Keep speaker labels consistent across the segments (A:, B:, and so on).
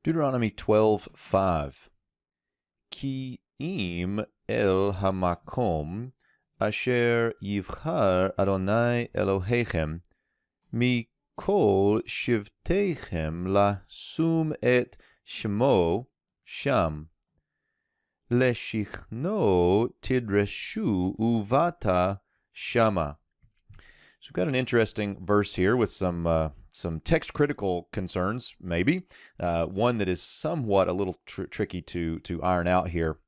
A: Deuteronomy 12:5. Ki im el hamakom asher yivchar Adonai Elohechem mi kol shivteichem la sum et shemo sham leshichno tidreshu uvata shama. So we've got an interesting verse here with some text critical concerns, maybe. One that is somewhat a little tricky to iron out here.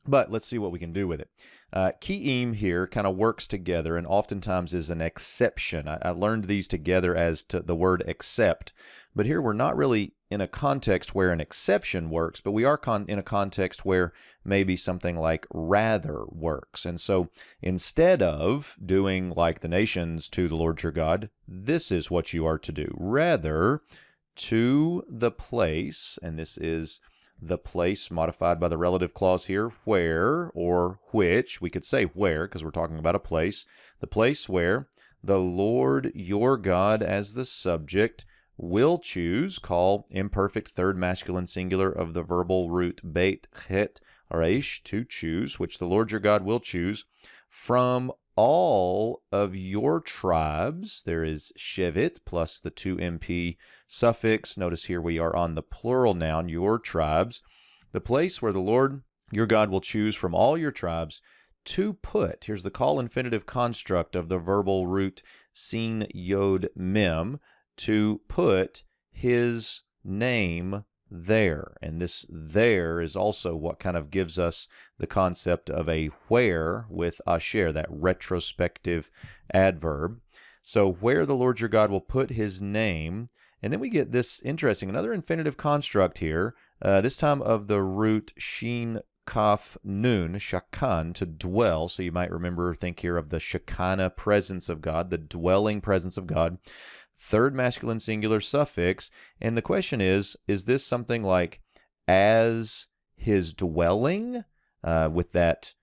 A: But let's see what we can do with it. Ki'im here kind of works together and oftentimes is an exception. I learned these together as to the word except. But here we're not really in a context where an exception works, but we are in a context where maybe something like rather works. And so instead of doing like the nations to the Lord your God, this is what you are to do. Rather, to the place, and this is the place modified by the relative clause here, where or which, we could say where because we're talking about a place, the place where the Lord your God as the subject will choose, call imperfect third masculine singular of the verbal root beit chet resh, to choose, which the Lord your God will choose from all of your tribes. There is shevet plus the 2mp suffix. Notice here we are on the plural noun, your tribes. The place where the Lord your God will choose from all your tribes to put, here's the call infinitive construct of the verbal root sin yod mem, to put his name there. And this there is also what kind of gives us the concept of a where with asher, that retrospective adverb. So where the Lord your God will put his name. And then we get this interesting, another infinitive construct here, this time of the root shin kaf nun, shakan, to dwell. So you might remember, think here of the Shekinah presence of God, the dwelling presence of God. Third masculine singular suffix. And the question is this something like as his dwelling, with that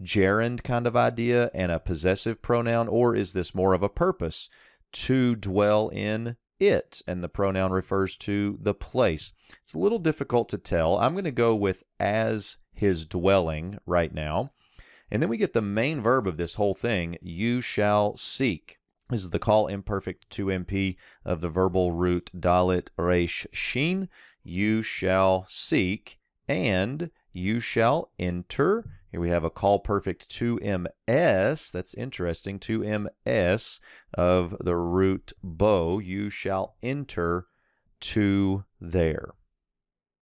A: gerund kind of idea and a possessive pronoun, or is this more of a purpose, to dwell in it, and the pronoun refers to the place? It's a little difficult to tell. I'm going to go with as his dwelling right now. And then we get the main verb of this whole thing, you shall seek. This is the call imperfect 2mp of the verbal root dalit resh shin. You shall seek and you shall enter. Here we have a call perfect 2ms. That's interesting. 2ms of the root bo. You shall enter to there.